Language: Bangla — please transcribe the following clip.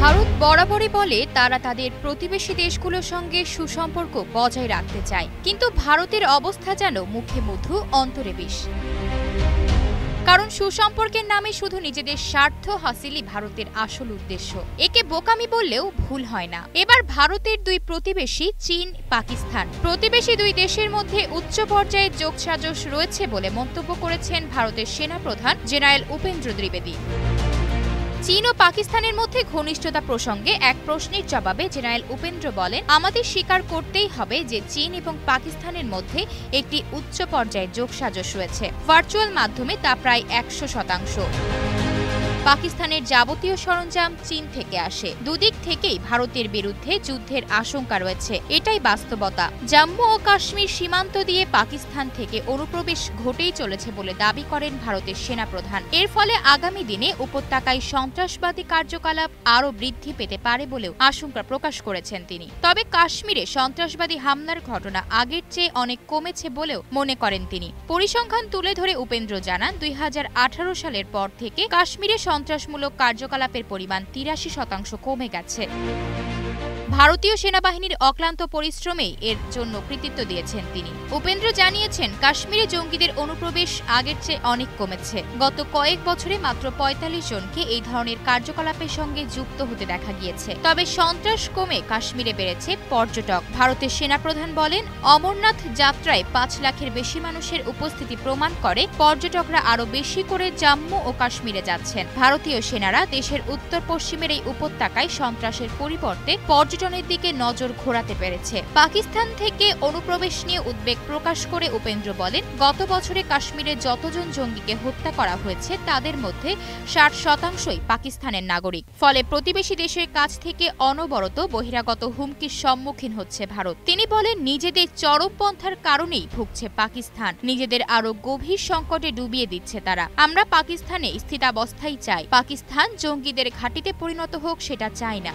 ভারত বরাবরই বলে তারা তাদের প্রতিবেশী দেশগুলোর সঙ্গে সুসম্পর্ক বজায় রাখতে চায়, কিন্তু ভারতের অবস্থা যেন মুখে মধু অন্তরে বিষ। কারণ সুসম্পর্কের নামে শুধু নিজেদের স্বার্থ হাসিলই ভারতের আসল উদ্দেশ্য। একে বোকামি বললেও ভুল হয় না। এবার ভারতের দুই প্রতিবেশী চীন, পাকিস্তান, প্রতিবেশী দুই দেশের মধ্যে উচ্চ পর্যায়ে যোগসাজশ রয়েছে বলে মন্তব্য করেছেন ভারতের সেনাপ্রধান জেনারেল উপেন্দ্র দ্বিবেদী। চীন ও পাকিস্তানের মধ্যে ঘনিষ্ঠতা প্রসঙ্গে এক প্রশ্নের জবাবে জেনারেল উপেন্দ্র বলেন, আমাদের স্বীকার করতেই হবে যে চীন এবং পাকিস্তানের মধ্যে একটি উচ্চ পর্যায়ের যোগসাজশ রয়েছে। ভার্চুয়াল মাধ্যমে তা প্রায় 100%। পাকিস্তানের যাবতীয় সরঞ্জাম চীন থেকে আসে। দুদিক থেকেই ভারতের বিরুদ্ধে যুদ্ধের আশঙ্কা রয়েছে, এটাই বাস্তবতা। জম্মু ও কাশ্মীর সীমান্ত দিয়ে পাকিস্তান থেকে অনুপ্রবেশ ঘটেই চলেছে বলে দাবি করেন ভারতের সেনাপ্রধান। এর ফলে আগামী দিনে উপত্যকায় সন্ত্রাসবাদী কার্যকলাপ আরও বৃদ্ধি পেতে পারে বলেও আশঙ্কা প্রকাশ করেছেন তিনি। তবে কাশ্মীরে সন্ত্রাসবাদী হামলার ঘটনা আগের চেয়ে অনেক কমেছে বলেও মনে করেন তিনি। পরিসংখ্যান তুলে ধরে উপেন্দ্র জানান, 2018 সালের পর থেকে কাশ্মীরে সন্ত্রাসমূলক কার্যকলাপের পরিমাণ 83% কমে গেছে। ভারতীয় সেনাবাহিনীর অক্লান্ত পরিশ্রমেই এর জন্য কৃতিত্ব দিয়েছেন তিনি। উপেন্দ্র জানিয়েছেন, কাশ্মীরে জঙ্গিদের অনুপ্রবেশ আগের চেয়ে অনেক কমেছে। গত কয়েক বছরে মাত্র 45 জনকে এই ধরনের কার্যকলাপের সঙ্গে যুক্ত হতে দেখা গিয়েছে। তবে সন্ত্রাস কমে কাশ্মীরে বেড়েছে পর্যটক। ভারতের সেনাপ্রধান বলেন, অমরনাথ যাত্রায় 5 লাখের বেশি মানুষের উপস্থিতি প্রমাণ করে পর্যটকরা আরও বেশি করে জম্মু ও কাশ্মীরে যাচ্ছেন। ভারতীয় সেনারা দেশের উত্তর পশ্চিমের এই উপত্যকায় সন্ত্রাসের পরিবর্তে পর্যটনের দিকে নজর ঘোরাতে পেরেছে। পাকিস্তান থেকে অনুপ্রবেশ নিয়ে উদ্বেগ প্রকাশ করে উপেন্দ্র বলেন, গত বছরে কাশ্মীরে যতজন জঙ্গিকে হত্যা করা হয়েছে তাদের মধ্যে 60%ই পাকিস্তানের নাগরিক। ফলে প্রতিবেশী দেশের কাছ থেকে অনবরত বহিরাগত হুমকির সম্মুখীন হচ্ছে ভারত। তিনি বলেন, নিজেদের চরমপন্থার কারণেই ভুগছে পাকিস্তান, নিজেদের আরো গভীর সংকটে ডুবিয়ে দিচ্ছে তারা। আমরা পাকিস্তানে স্থিতাবস্থাই চাই, পাকিস্তান জঙ্গিদের ঘাঁটিতে পরিণত হোক সেটা চাই না।